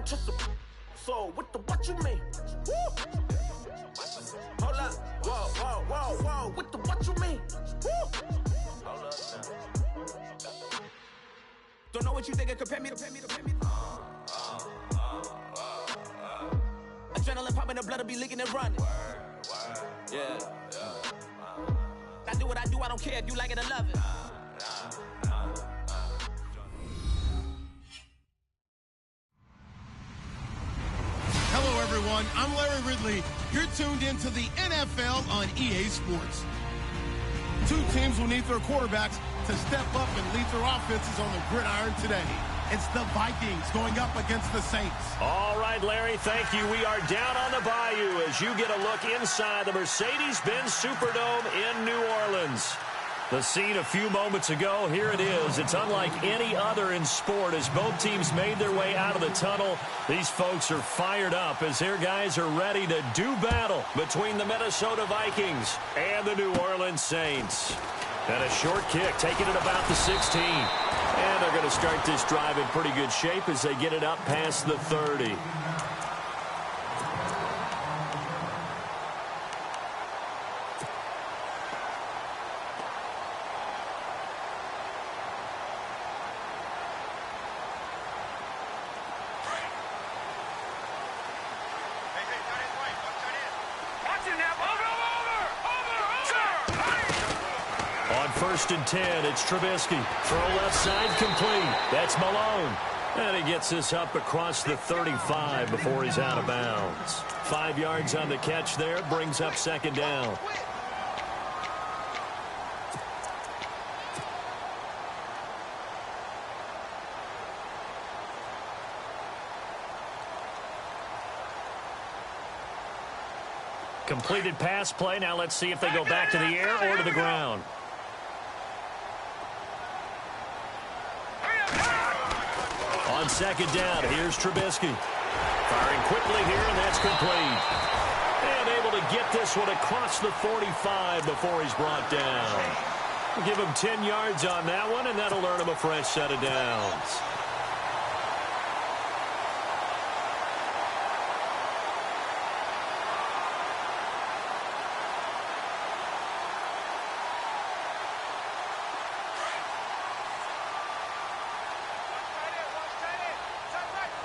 don't trust them. So, what you mean? Woo! Hold up. Whoa. What you mean? Woo! Hold up now. Don't know what you think it compare me to. Adrenaline popping, the blood will be leaking and running. Yeah. I do what I do, I don't care if you like it or love it. Hello, everyone. I'm Larry Ridley. You're tuned into the NFL on EA Sports. Two teams will need their quarterbacks to step up and lead their offenses on the gridiron today. It's the Vikings going up against the Saints. All right, Larry, thank you. We are down on the bayou as you get a look inside the Mercedes-Benz Superdome in New Orleans. The scene a few moments ago, here it is. It's unlike any other in sport as both teams made their way out of the tunnel. These folks are fired up as their guys are ready to do battle between the Minnesota Vikings and the New Orleans Saints. And a short kick, taking it about the 16. And they're going to start this drive in pretty good shape as they get it up past the 30. First and 10, it's Trubisky. Throw left side complete. That's Malone. And he gets this up across the 35 before he's out of bounds. 5 yards on the catch there, brings up second down. Completed pass play. Now let's see if they go back to the air or to the ground. On second down, here's Trubisky. Firing quickly here, and that's complete. And able to get this one across the 45 before he's brought down. We'll give him 10 yards on that one, and that'll earn him a fresh set of downs.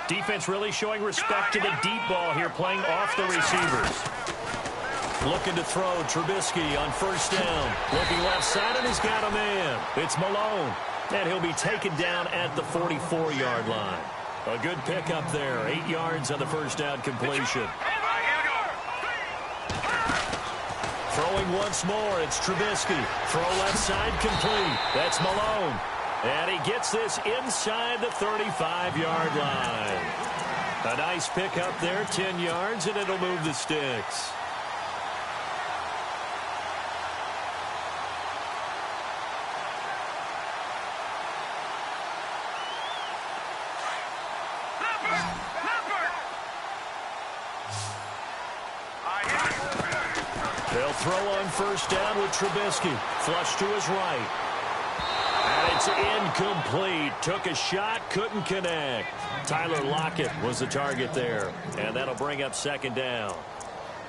Defense really showing respect to the deep ball here, playing off the receivers. Looking to throw, Trubisky on first down. Looking left side, and he's got a man. It's Malone. And he'll be taken down at the 44-yard line. A good pickup there. 8 yards on the first down completion. Throwing once more, it's Trubisky. Throw left side complete. That's Malone. And he gets this inside the 35-yard line. A nice pickup there, 10 yards, and it'll move the sticks. They'll throw on first down with Trubisky. Flush to his right. And it's incomplete. Took a shot, couldn't connect. Tyler Lockett was the target there. And that'll bring up second down.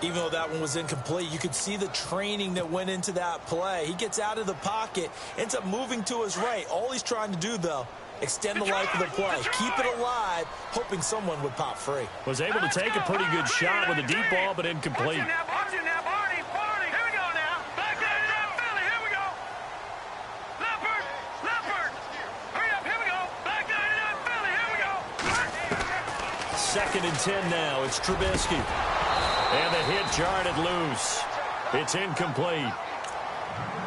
Even though that one was incomplete, you could see the training that went into that play. He gets out of the pocket, ends up moving to his right. All he's trying to do, though, extend the life of the play. Keep it alive, hoping someone would pop free. Was able to take a pretty good shot with a deep ball, but incomplete. Second and 10 now. It's Trubisky. And the hit jarred it loose. It's incomplete.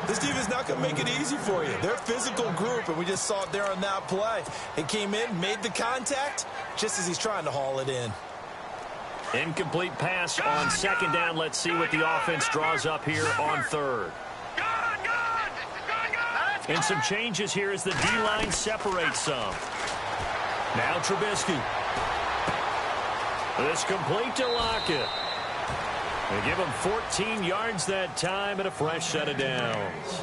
This defense is not going to make it easy for you. They're a physical group, and we just saw it there on that play. It came in, made the contact, just as he's trying to haul it in. Incomplete pass on second down. Let's see what the offense draws up here on third. And some changes here as the D-line separates some. Now Trubisky. This complete to Lockett. They give him 14 yards that time and a fresh set of downs.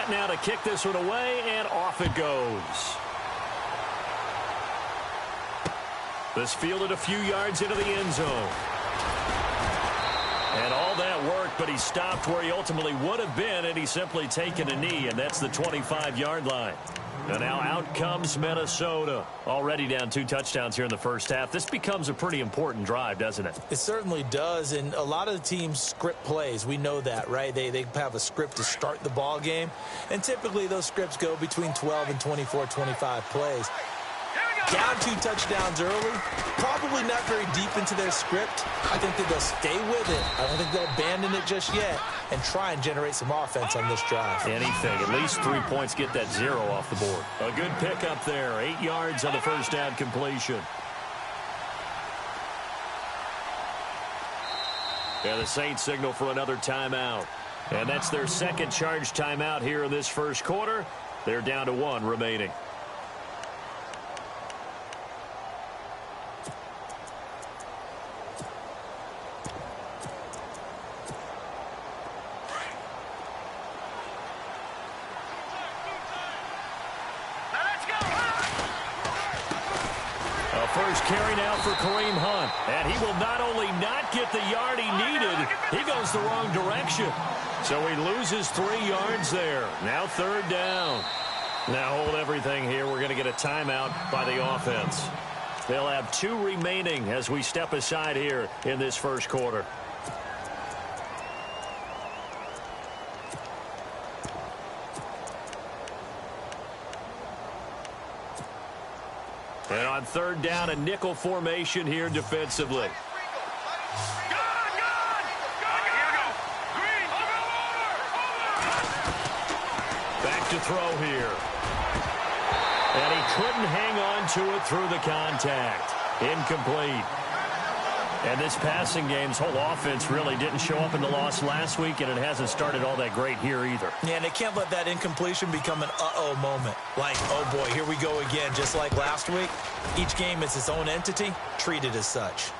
set now to kick this one away, and off it goes. This fielded a few yards into the end zone. And all that work, but he stopped where he ultimately would have been, and he's simply taken a knee, and that's the 25-yard line. And now out comes Minnesota. Already down 2 touchdowns here in the first half. This becomes a pretty important drive, doesn't it? It certainly does, and a lot of the teams script plays. We know that, right? They have a script to start the ball game, and typically those scripts go between 12 and 24, 25 plays. Down 2 touchdowns early, probably not very deep into their script. I think that they'll stay with it. I don't think they'll abandon it just yet and try and generate some offense on this drive. Anything. At least 3 points, get that 0 off the board. A good pickup there. 8 yards on the first down completion. And the Saints signal for another timeout. And that's their second charge timeout here in this first quarter. They're down to 1 remaining. First carry now for Kareem Hunt. And he will not only not get the yard he needed, he goes the wrong direction. So he loses 3 yards there. Now 3rd down. Now hold everything here. We're going to get a timeout by the offense. They'll have 2 remaining as we step aside here in this first quarter. And on 3rd down, a nickel formation here defensively. Back to throw here. And he couldn't hang on to it through the contact. Incomplete. And this passing game's whole offense really didn't show up in the loss last week, and it hasn't started all that great here either. Yeah, and they can't let that incompletion become an uh-oh moment. Like, oh boy, here we go again, just like last week. Each game is its own entity, treated as such.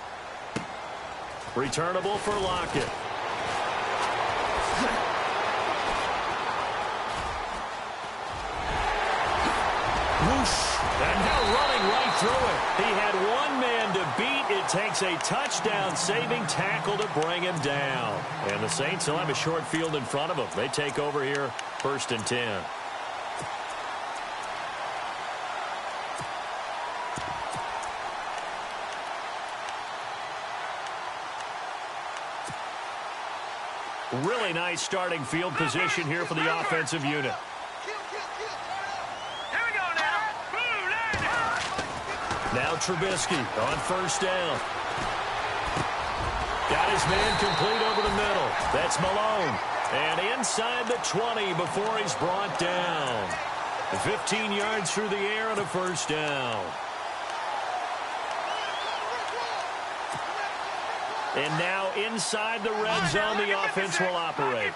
Returnable for Lockett. Whoosh. And now running right through it. He had one man to beat. It takes a touchdown-saving tackle to bring him down. And the Saints will have a short field in front of them. They take over here, 1st and 10. Really nice starting field position here for the offensive unit. Now Trubisky on 1st down. Got his man complete over the middle. That's Malone. And inside the 20 before he's brought down. 15 yards through the air and a 1st down. And now inside the red zone, the offense will operate.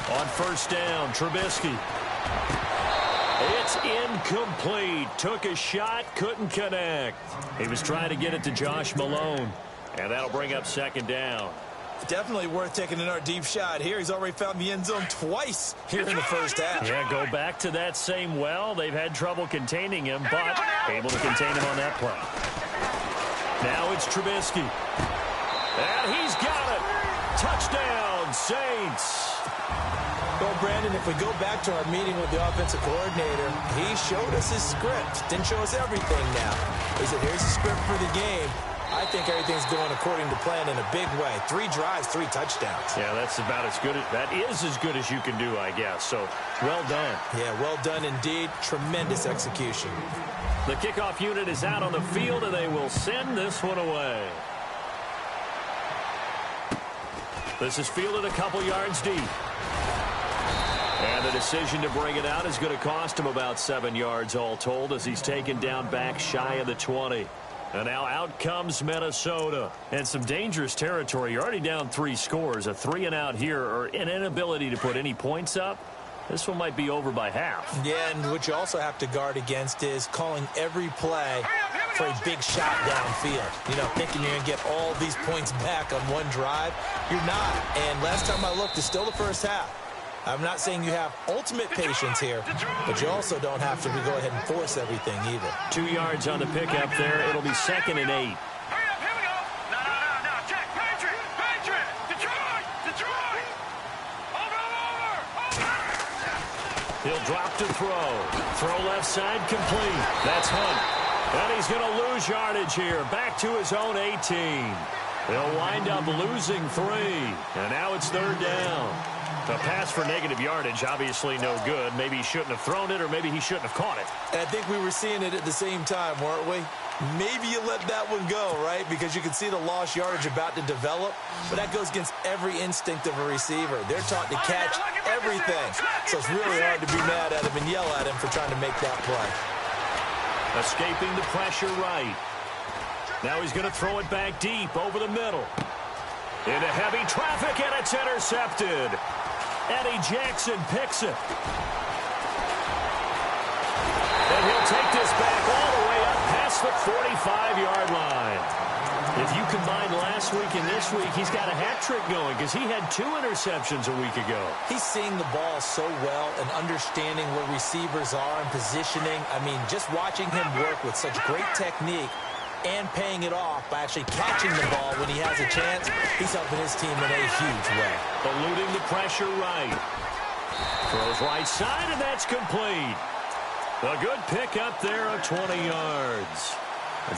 On 1st down, Trubisky. It's incomplete. Took a shot, couldn't connect. He was trying to get it to Josh Malone. And that'll bring up 2nd down. Definitely worth taking another deep shot here. He's already found the end zone twice here in the first half. Yeah, go back to that same well. They've had trouble containing him, but able to contain him on that play. Now it's Trubisky. And he's got it. Touchdown, Saints. Well, Brandon, if we go back to our meeting with the offensive coordinator, he showed us his script. Didn't show us everything now. He said, here's the script for the game. I think everything's going according to plan in a big way. 3 drives, 3 touchdowns. Yeah, that's about as good. That is as good as you can do, I guess. So, well done. Yeah, well done indeed. Tremendous execution. The kickoff unit is out on the field, and they will send this one away. This is fielded a couple yards deep. And the decision to bring it out is going to cost him about 7 yards all told as he's taken down back shy of the 20. And now out comes Minnesota. And some dangerous territory. You're already down 3 scores. A 3-and-out here or an inability to put any points up. This one might be over by half. Yeah, and what you also have to guard against is calling every play for a big shot downfield. You know, thinking you're going to get all these points back on one drive. You're not. And last time I looked, it's still the first half. I'm not saying you have ultimate patience here, but you also don't have to go ahead and force everything either. 2 yards on the pickup there. It'll be 2nd and 8. Hurry up, here we go. No. Check. Patriot. Detroit. Over. He'll drop to throw. Throw left side complete. That's Hunt. And he's going to lose yardage here. Back to his own 18. They'll wind up losing 3. And now it's 3rd down. A pass for negative yardage, obviously no good. Maybe he shouldn't have thrown it, or maybe he shouldn't have caught it. And I think we were seeing it at the same time, weren't we? Maybe you let that one go, right? Because you can see the lost yardage about to develop. But that goes against every instinct of a receiver. They're taught to catch everything. So it's really hard to be mad at him and yell at him for trying to make that play. Escaping the pressure right. Now he's going to throw it back deep over the middle. Into heavy traffic, and it's intercepted. Eddie Jackson picks it. And he'll take this back all the way up past the 45-yard line. If you combine last week and this week, he's got a hat trick going because he had 2 interceptions a week ago. He's seeing the ball so well and understanding where receivers are and positioning. I mean, just watching him work with such great technique and paying it off by actually catching the ball when he has a chance, he's helping his team in a huge way. Eluding the pressure right. Throws right side, and that's complete. A good pick up there of 20 yards.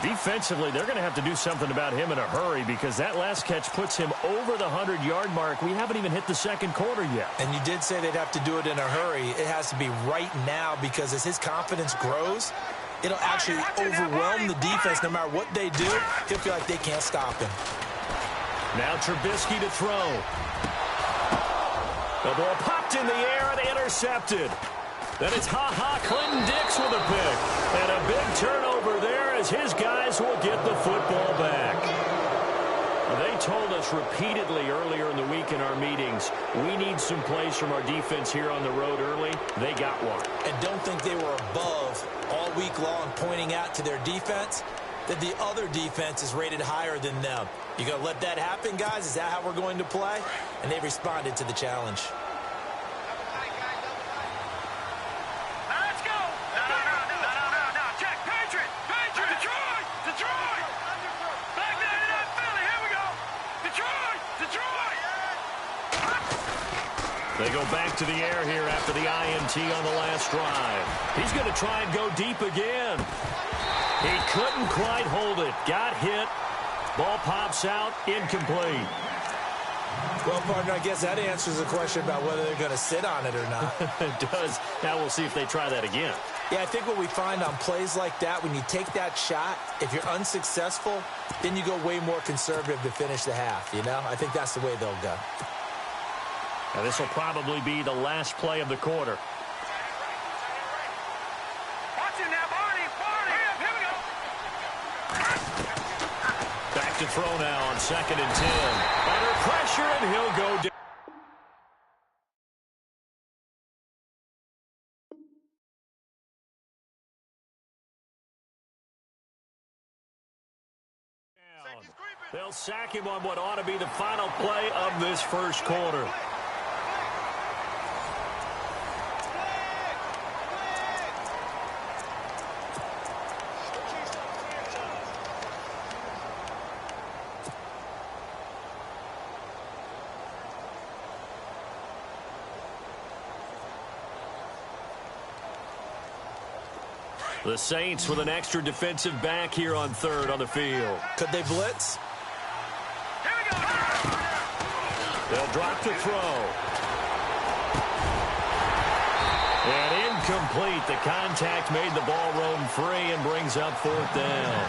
Defensively, they're going to have to do something about him in a hurry because that last catch puts him over the 100-yard mark. We haven't even hit the second quarter yet. And you did say they'd have to do it in a hurry. It has to be right now because as his confidence grows, it'll actually overwhelm the defense. No matter what they do, he'll feel like they can't stop him. Now Trubisky to throw. The ball popped in the air and intercepted. Then it's Clinton Dix with a pick. And a big turnover there as his guys will get the football back. They told us repeatedly earlier in the week in our meetings, we need some plays from our defense here on the road early. They got one. And don't think they were above all week long pointing out to their defense that the other defense is rated higher than them. You going to let that happen, guys? Is that how we're going to play? And they responded to the challenge. They go back to the air here after the INT on the last drive. He's going to try and go deep again. He couldn't quite hold it. Got hit. Ball pops out. Incomplete. Well, partner, I guess that answers the question about whether they're going to sit on it or not. It does. Now we'll see if they try that again. Yeah, I think what we find on plays like that, when you take that shot, if you're unsuccessful, then you go way more conservative to finish the half, you know? I think that's the way they'll go. Now, this will probably be the last play of the quarter. Watch him now, Barney. Here we go. Back to throw now on 2nd and 10. Under pressure, and he'll go down. They'll sack him on what ought to be the final play of this first quarter. The Saints with an extra defensive back here on 3rd on the field. Could they blitz? Here we go. They'll drop to throw. And incomplete. The contact made the ball roam free and brings up 4th down.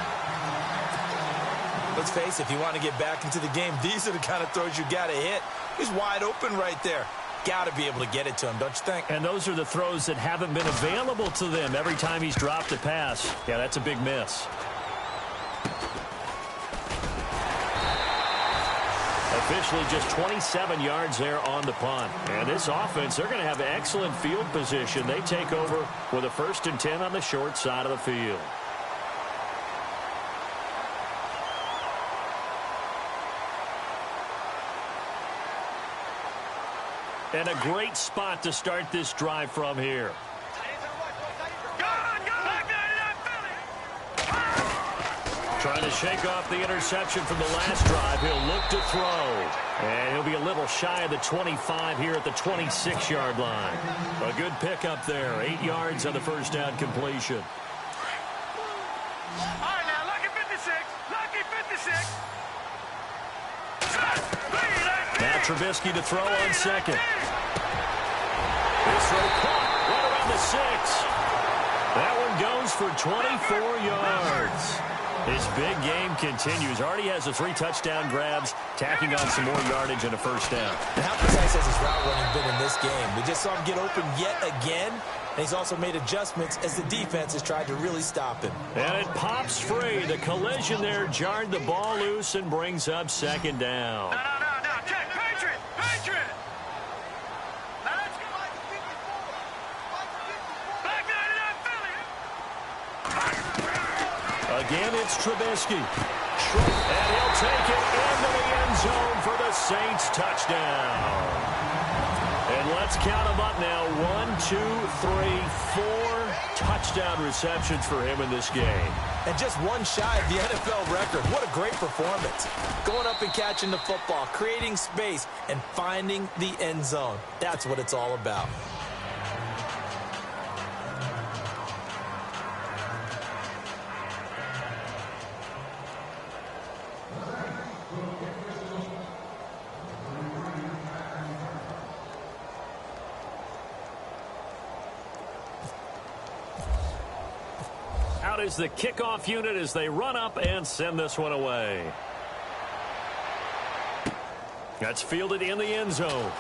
Let's face it, if you want to get back into the game, these are the kind of throws you got to hit. He's wide open right there. Got to be able to get it to him, don't you think? And those are the throws that haven't been available to them every time he's dropped a pass. Yeah, that's a big miss. Officially just 27 yards there on the punt. And this offense, they're going to have excellent field position. They take over with a 1st and 10 on the short side of the field. And a great spot to start this drive from here. Trying to shake off the interception from the last drive. He'll look to throw. And he'll be a little shy of the 25 here at the 26-yard line. A good pickup there. 8 yards on the first down completion. All right, now, lucky 56. Lucky 56. Now Trubisky to throw on second. This throw caught right around the 6. That one goes for 24 yards. His big game continues. Already has the 3 touchdown grabs, tacking on some more yardage and a first down. And how precise has his route running been in this game? We just saw him get open yet again, and he's also made adjustments as the defense has tried to really stop him. And it pops free. The collision there jarred the ball loose and brings up second down. No. Check. Patriot. Now let's go. Black 99 Philly. Again, it's Trubisky. And he'll take it into the end zone for the Saints touchdown. And let's count them up now. 1, 2, 3, 4 touchdown receptions for him in this game. And just one shy of the NFL record. What a great performance. Going up and catching the football, creating space, and finding the end zone. That's what it's all about. Out is the kickoff unit as they run up and send this one away. That's fielded in the end zone.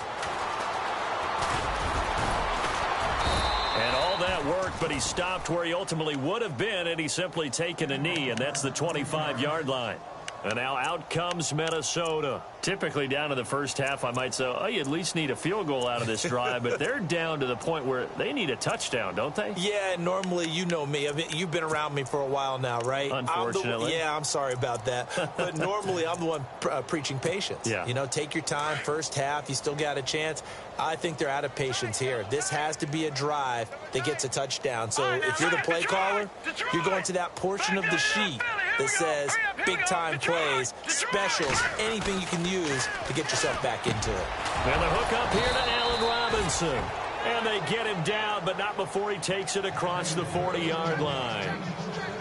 And all that work, but he stopped where he ultimately would have been, and he's simply taken a knee, and that's the 25-yard line. And now out comes Minnesota. Typically down to the first half, I might say, oh, you at least need a field goal out of this drive, but they're down to the point where they need a touchdown, don't they? Yeah, normally, you know me. I mean, you've been around me for a while now, right? Unfortunately. I'm sorry about that. But normally, I'm the one preaching patience. Yeah. You know, take your time, first half, you still got a chance. I think they're out of patience here. This has to be a drive that gets a touchdown. So if you're the play caller, you're going to that portion of the sheet that says big-time plays, specials, anything you can use to get yourself back into it. And the hook up here to Allen Robinson. And they get him down, but not before he takes it across the 40-yard line.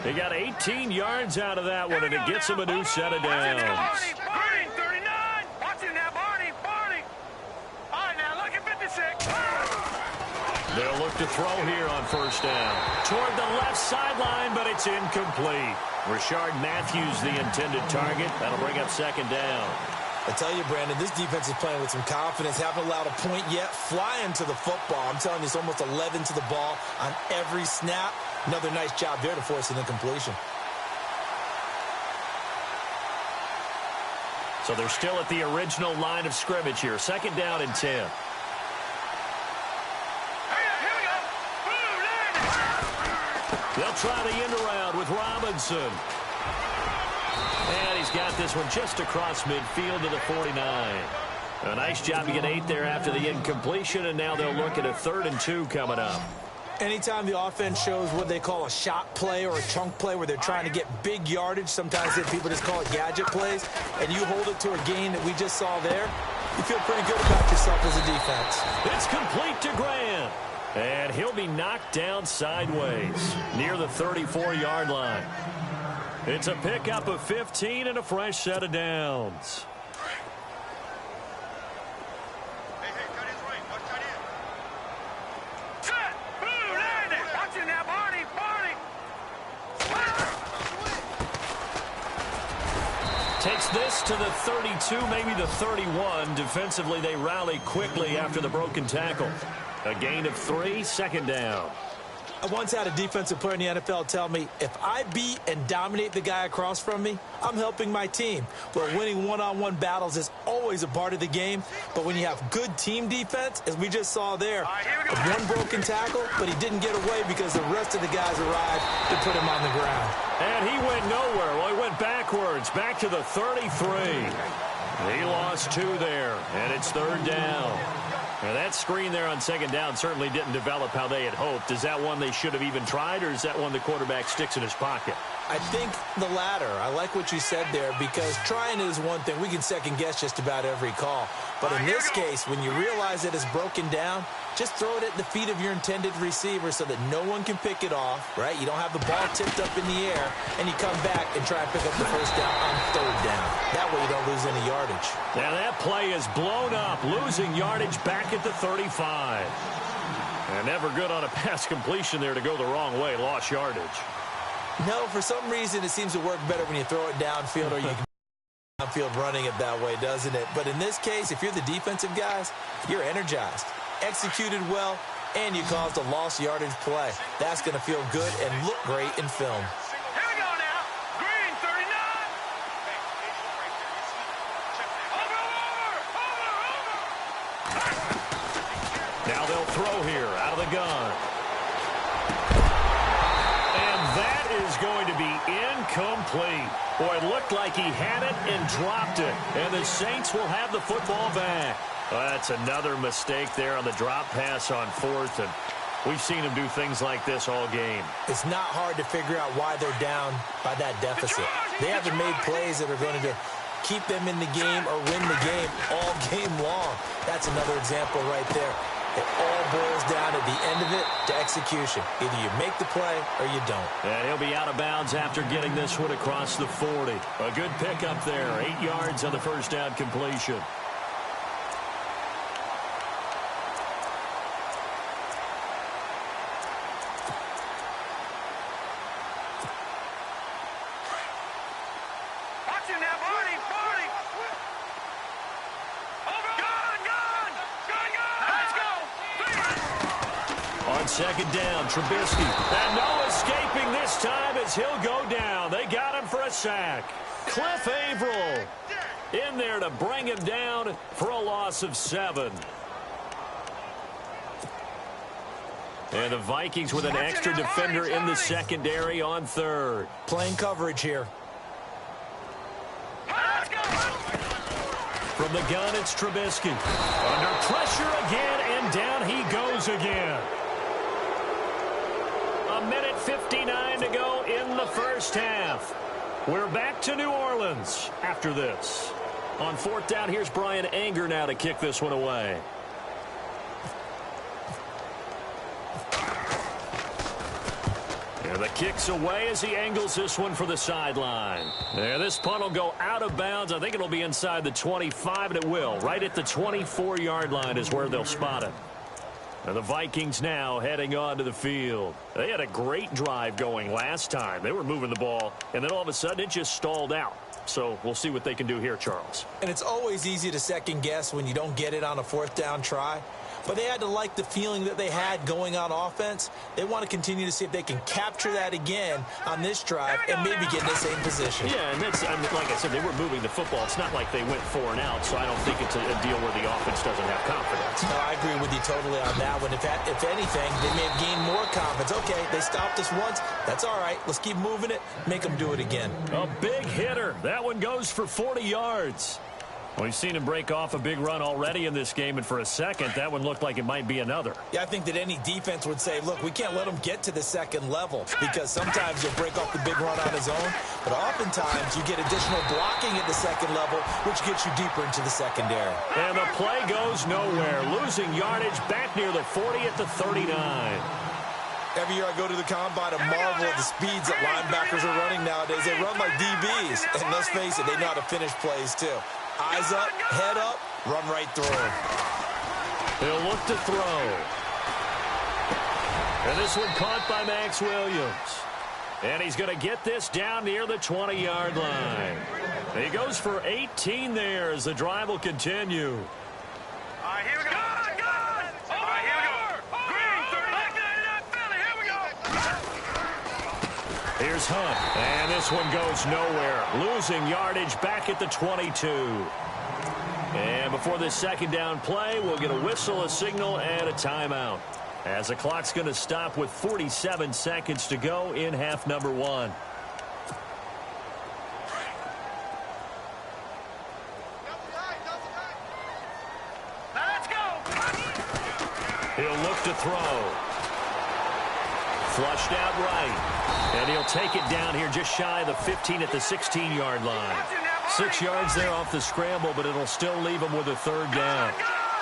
They got 18 yards out of that one, and it gets him a new set of downs. Barney, 39. Watch it now, Barney. All right, now, look at 56. They'll look to throw here on first down. Toward the left sideline, but it's incomplete. Rashard Matthews, the intended target. That'll bring up second down. I tell you, Brandon, this defense is playing with some confidence. Haven't allowed a point yet. Flying to the football. I'm telling you, it's almost 11 to the ball on every snap. Another nice job there to force an incompletion. So they're still at the original line of scrimmage here. Second down and 10. They'll try the end around with Robinson. And he's got this one just across midfield to the 49. A nice job to get 8 there after the incompletion, and now they'll look at a 3rd and 2 coming up. Anytime the offense shows what they call a shot play or a chunk play where they're trying to get big yardage, sometimes people just call it gadget plays, and you hold it to a gain that we just saw there, you feel pretty good about yourself as a defense. It's complete to Grant. And he'll be knocked down sideways near the 34-yard line. It's a pickup of 15 and a fresh set of downs. Takes this to the 32, maybe the 31. Defensively, they rally quickly after the broken tackle. A gain of 3, second down. I once had a defensive player in the NFL tell me, if I beat and dominate the guy across from me, I'm helping my team. Well, winning one-on-one battles is always a part of the game, but when you have good team defense, as we just saw there, one broken tackle, but he didn't get away because the rest of the guys arrived to put him on the ground. And he went nowhere. Well, he went backwards, back to the 33. He lost 2 there, and it's 3rd down. Now that screen there on second down certainly didn't develop how they had hoped. Is that one they should have even tried, or is that one the quarterback sticks in his pocket? I think the latter. I like what you said there, because trying is one thing. We can second-guess just about every call. But in this case, when you realize that it's broken down, just throw it at the feet of your intended receiver so that no one can pick it off, right? You don't have the ball tipped up in the air, and you come back and try and pick up the first down on third down. That way you don't lose any yardage. Now that play is blown up, losing yardage back at the 35. And never good on a pass completion there to go the wrong way, lost yardage. No, for some reason it seems to work better when you throw it downfield, or you can downfield running it that way, doesn't it? But in this case, if you're the defensive guys, you're energized, executed well, and you caused a lost yardage play. That's going to feel good and look great in film. Here we go now. Green 39. Over. Now they'll throw here out of the gun. And that is going to be incomplete. Boy, it looked like he had it and dropped it. And the Saints will have the football back. Well, that's another mistake there on the drop pass on fourth. And we've seen him do things like this all game. It's not hard to figure out why they're down by that deficit. They haven't made plays that are going to keep them in the game or win the game all game long. That's another example right there. It all boils down at the end of it to execution. Either you make the play or you don't. And he'll be out of bounds after getting this one across the 40. A good pickup there. 8 yards on the first down completion. Watch him now, Barney. Gun. Let's go. On second down, Trubisky. And no escaping this time as he'll go down. They got him for a sack. Cliff Averill in there to bring him down for a loss of 7. And the Vikings with an extra defender in the secondary on third. Playing coverage here. Let's go. From the gun, it's Trubisky. Under pressure again, and down he goes again. 1:59 to go in the first half. We're back to New Orleans after this. On fourth down, here's Brian Anger now to kick this one away. And the kick's away as he angles this one for the sideline. There, this punt will go out of bounds. I think it'll be inside the 25, and it will. Right at the 24-yard line is where they'll spot it. And the Vikings now heading onto the field. They had a great drive going last time. They were moving the ball, and then all of a sudden it just stalled out. So we'll see what they can do here, Charles. And it's always easy to second guess when you don't get it on a fourth down try. But they had to like the feeling that they had going on offense. They want to continue to see if they can capture that again on this drive and maybe get in the same position. Yeah, and that's, I mean, like I said, they were moving the football. It's not like they went 4 and out, so I don't think it's a deal where the offense doesn't have confidence. No, I agree with you totally on that one. If anything, they may have gained more confidence. Okay, they stopped us once. That's all right. Let's keep moving it. Make them do it again. A big hitter. That one goes for 40 yards. We've seen him break off a big run already in this game, and for a second, that one looked like it might be another. Yeah, I think that any defense would say, look, we can't let him get to the second level, because sometimes he'll break off the big run on his own, but oftentimes you get additional blocking at the second level, which gets you deeper into the secondary. And the play goes nowhere, losing yardage back near the 40 at the 39. Every year I go to the combine and marvel at the speeds that linebackers are running nowadays. They run like DBs, and let's face it, they know how to finish plays too. Eyes up, head up, run right through him. He'll look to throw. And this one caught by Max Williams. And he's going to get this down near the 20-yard line. He goes for 18 there as the drive will continue. All right, here we go. Gun! All right, here we go. Green 39, Philly, here we go. Here's Hunt. And this one goes nowhere. Losing yardage back at the 22. And before this second down play, we'll get a whistle, a signal, and a timeout. As the clock's going to stop with 47 seconds to go in half number 1. Let's go. He'll look to throw. Flushed out right. And he'll take it down here just shy of the 15 at the 16-yard line. 6 yards there off the scramble, but it'll still leave him with a third down.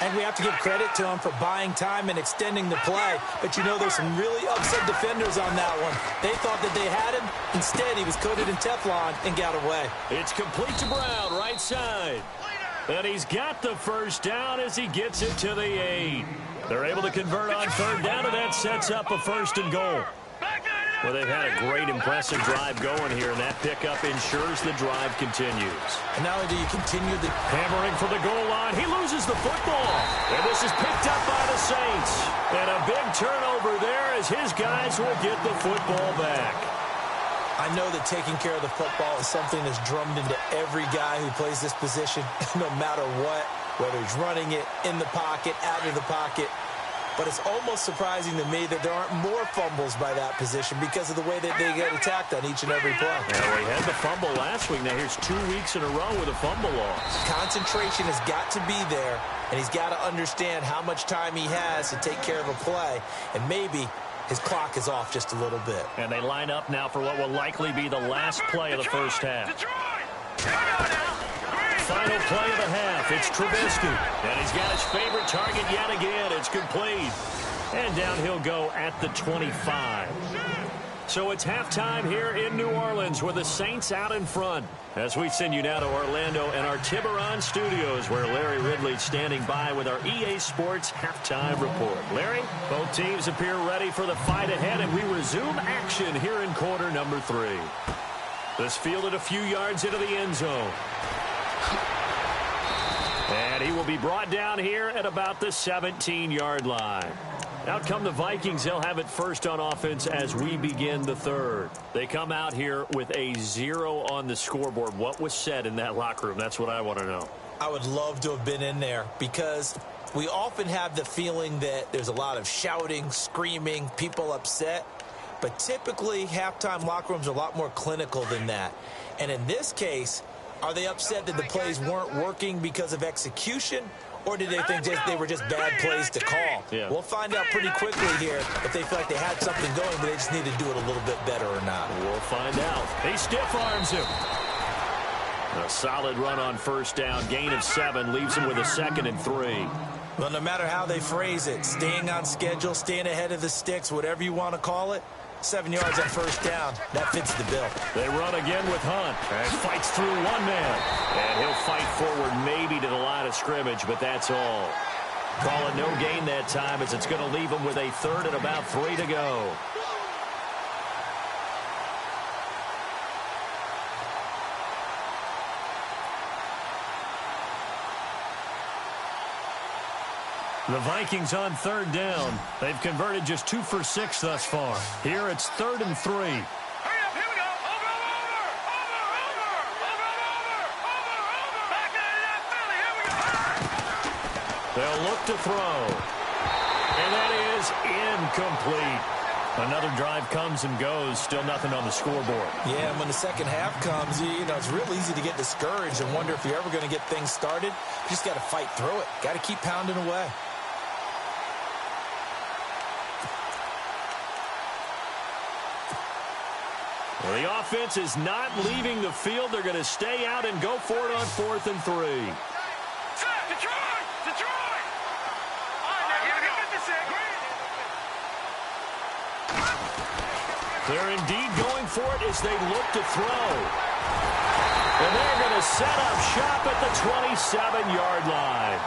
And we have to give credit to him for buying time and extending the play. But you know, there's some really upset defenders on that one. They thought that they had him. Instead, he was coated in Teflon and got away. It's complete to Brown, right side. And he's got the first down as he gets it to the 8. They're able to convert on third down, and that sets up a 1st and goal. Well, they've had a great, impressive drive going here, and that pickup ensures the drive continues. And not only do you continue the hammering for the goal line, he loses the football. And this is picked up by the Saints. And a big turnover there as his guys will get the football back. I know that taking care of the football is something that's drummed into every guy who plays this position, no matter what, whether he's running it, in the pocket, out of the pocket. But it's almost surprising to me that there aren't more fumbles by that position because of the way that they get attacked on each and every play. Yeah, we had the fumble last week. Now here's 2 weeks in a row with a fumble loss. Concentration has got to be there, and he's got to understand how much time he has to take care of a play, and maybe his clock is off just a little bit. And they line up now for what will likely be the last play of the first half. Final play of the half. It's Trubisky. And he's got his favorite target yet again. It's complete. And down he'll go at the 25. So it's halftime here in New Orleans with the Saints out in front. As we send you now to Orlando and our Tiburon studios where Larry Ridley's standing by with our EA Sports halftime report. Larry, both teams appear ready for the fight ahead, and we resume action here in quarter number 3. This fielded a few yards into the end zone. And he will be brought down here at about the 17-yard line. Out come the Vikings. They'll have it first on offense as we begin the third. They come out here with a 0 on the scoreboard. What was said in that locker room? That's what I want to know. I would love to have been in there because we often have the feeling that there's a lot of shouting, screaming, people upset. But typically, halftime locker rooms are a lot more clinical than that. And in this case, are they upset that the plays weren't working because of execution, or did they think they were just bad plays to call? Yeah. We'll find out pretty quickly here if they feel like they had something going, but they just need to do it a little bit better or not. We'll find out. He stiff arms him. A solid run on first down. Gain of 7 leaves him with a 2nd and 3. Well, no matter how they phrase it, staying on schedule, staying ahead of the sticks, whatever you want to call it, 7 yards on first down. That fits the bill. They run again with Hunt. And fights through one man. And he'll fight forward maybe to the line of scrimmage, but that's all. Call it no gain that time as it's going to leave him with a 3rd and about 3 to go. The Vikings on 3rd down. They've converted just 2 for 6 thus far. Here it's 3rd and 3. Hurry up, here we go. Over. Back out of that Philly, here we go. They'll look to throw. And that is incomplete. Another drive comes and goes. Still nothing on the scoreboard. Yeah, and when the second half comes, you know, it's real easy to get discouraged and wonder if you're ever going to get things started. You just got to fight through it. Got to keep pounding away. Well, the offense is not leaving the field. They're going to stay out and go for it on 4th and 3. Detroit! All right, now here we go. They're indeed going for it as they look to throw. And they're going to set up shop at the 27-yard line.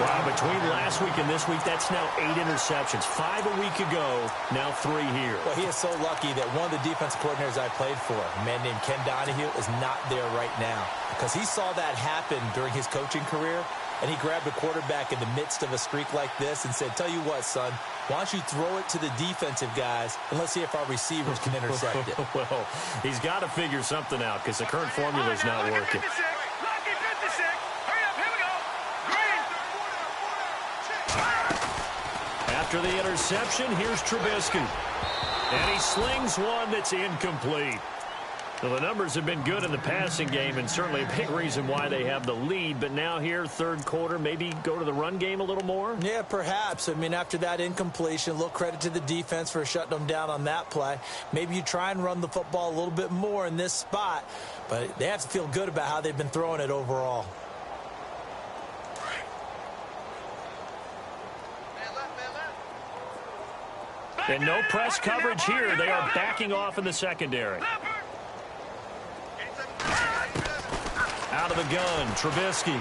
Wow, between last week and this week, that's now 8 interceptions. 5 a week ago, now 3 here. Well, he is so lucky that one of the defense coordinators I played for, a man named Ken Donahue, is not there right now. Because he saw that happen during his coaching career, and he grabbed a quarterback in the midst of a streak like this and said, tell you what, son, why don't you throw it to the defensive guys, and let's see if our receivers can intercept it. Well, he's got to figure something out because the current formula is not working. After the interception, here's Trubisky. And he slings one that's incomplete. Well, the numbers have been good in the passing game, and certainly a big reason why they have the lead. But now here, third quarter, maybe go to the run game a little more? Yeah, perhaps. I mean, after that incompletion, a little credit to the defense for shutting them down on that play. Maybe you try and run the football a little bit more in this spot, but they have to feel good about how they've been throwing it overall. And no press coverage here. They are backing off in the secondary. Out of the gun, Trubisky.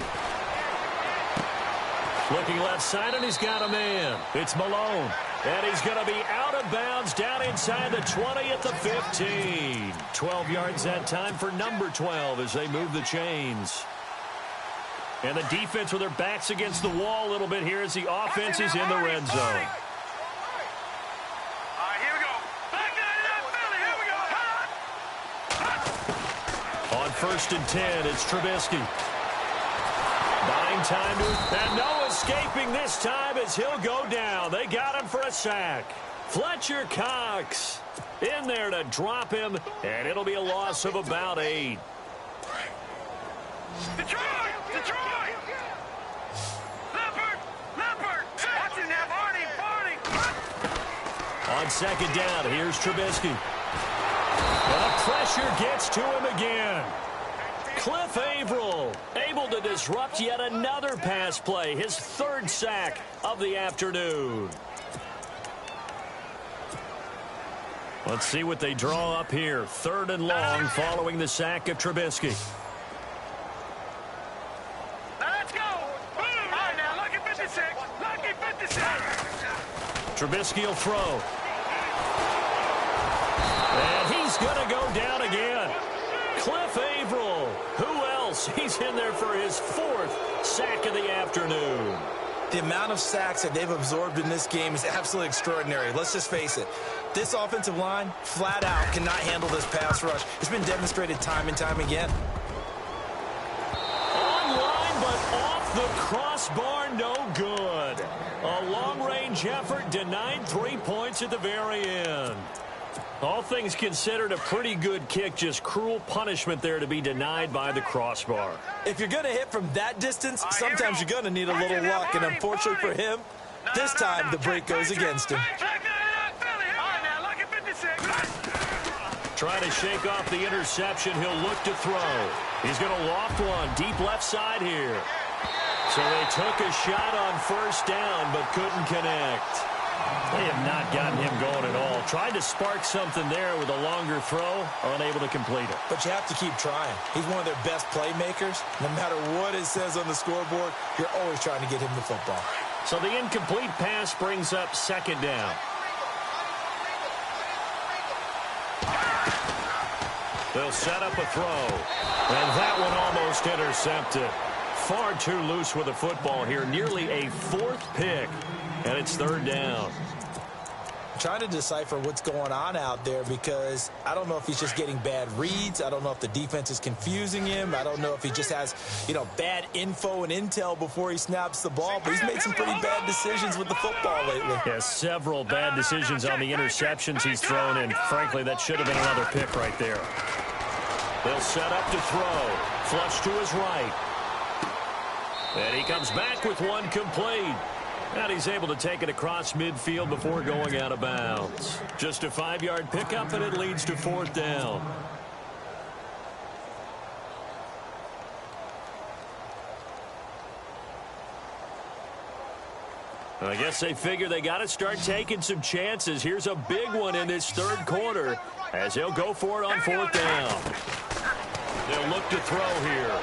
Looking left side, and he's got a man. It's Malone. And he's going to be out of bounds down inside the 20 at the 15. 12 yards that time for number 12 as they move the chains. And the defense with their backs against the wall a little bit here as the offense is in the red zone. On 1st and 10, it's Trubisky. Buying time and no escaping this time as he'll go down. They got him for a sack. Fletcher Cox in there to drop him, and it'll be a loss of about 8. Detroit! Leopard! Watching that, Barney! On 2nd down, here's Trubisky. The pressure gets to him again. Cliff Averill able to disrupt yet another pass play. His 3rd sack of the afternoon. Let's see what they draw up here. 3rd and long following the sack of Trubisky. Let's go! All right, now, lucky 56. Lucky 56. Trubisky will throw. And he's going to go down again. Cliff Averill. Who else? He's in there for his 4th sack of the afternoon. The amount of sacks that they've absorbed in this game is absolutely extraordinary. Let's just face it. This offensive line, flat out, cannot handle this pass rush. It's been demonstrated time and time again. Online, but off the crossbar, no good. A long-range effort denied 3 points at the very end. All things considered, a pretty good kick, just cruel punishment there to be denied by the crossbar. If you're going to hit from that distance, sometimes you're going to need a little luck, and unfortunately for him, this time the break goes against him. Trying to shake off the interception, he'll look to throw. He's going to loft one, deep left side here. So they took a shot on 1st down, but couldn't connect. They have not gotten him going at all. Tried to spark something there with a longer throw, unable to complete it. But you have to keep trying. He's one of their best playmakers. No matter what it says on the scoreboard, you're always trying to get him the football. So the incomplete pass brings up 2nd down. They'll set up a throw. And that one almost intercepted. Far too loose with the football here. Nearly a 4th pick. And it's 3rd down. I'm trying to decipher what's going on out there because I don't know if he's just getting bad reads. I don't know if the defense is confusing him. I don't know if he just has, bad info and intel before he snaps the ball. But he's made some pretty bad decisions with the football lately. Yeah, several bad decisions on the interceptions he's thrown, and frankly, that should have been another pick right there. They'll set up to throw. Flush to his right. And he comes back with one complete. And he's able to take it across midfield before going out of bounds. Just a 5-yard pickup, and it leads to 4th down. I guess they figure they got to start taking some chances. Here's a big one in this 3rd quarter as they'll go for it on 4th down. They'll look to throw here.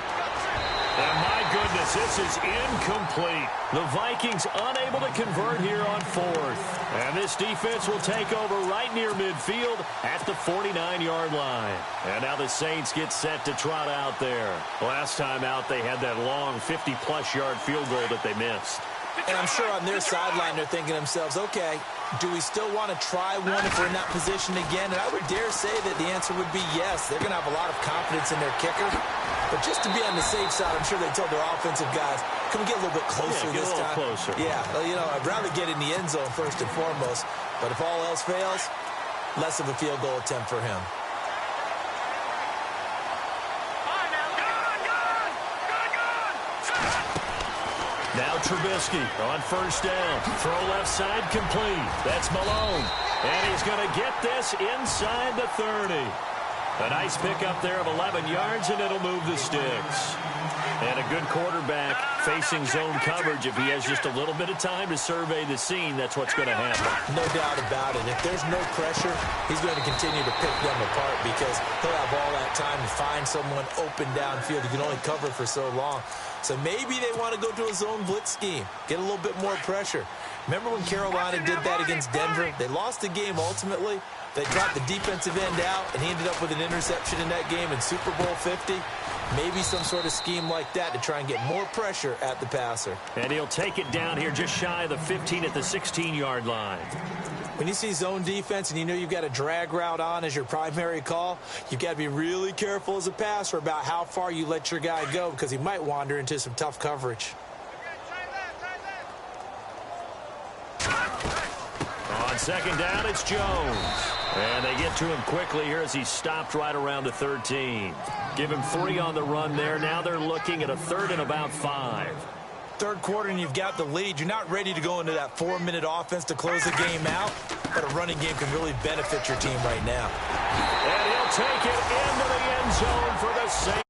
And my goodness, this is incomplete. The Vikings unable to convert here on 4th. And this defense will take over right near midfield at the 49-yard line. And now the Saints get set to trot out there. Last time out, they had that long 50-plus yard field goal that they missed. And I'm sure on their sideline they're thinking to themselves, okay, do we still want to try one if we're in that position again? And I would dare say that the answer would be yes. They're going to have a lot of confidence in their kicker. But just to be on the safe side, I'm sure they told their offensive guys, can we get a little bit closer this time? Closer. Yeah, I'd rather get in the end zone first and foremost. But if all else fails, less of a field goal attempt for him. Now Trubisky on first down. Throw left side complete. That's Malone. And he's going to get this inside the 30. A nice pickup there of 11 yards, and it'll move the sticks. And a good quarterback facing zone coverage. If he has just a little bit of time to survey the scene, that's what's going to happen. No doubt about it. If there's no pressure, he's going to continue to pick them apart because he'll have all that time to find someone open downfield. He can only cover for so long. So maybe they want to go to a zone blitz scheme, get a little bit more pressure. Remember when Carolina did that against Denver? They lost the game ultimately. They got the defensive end out, and he ended up with an interception in that game in Super Bowl 50. Maybe some sort of scheme like that to try and get more pressure at the passer. And he'll take it down here just shy of the 15 at the 16-yard line. When you see zone defense and you know you've got a drag route on as your primary call, you've got to be really careful as a passer about how far you let your guy go because he might wander into some tough coverage. On second down, it's Jones. And they get to him quickly here as he's stopped right around the 13. Give him 3 on the run there. Now they're looking at a 3rd and about 5. Third quarter and you've got the lead. You're not ready to go into that 4-minute offense to close the game out, but a running game can really benefit your team right now. And he'll take it into the end zone for the save.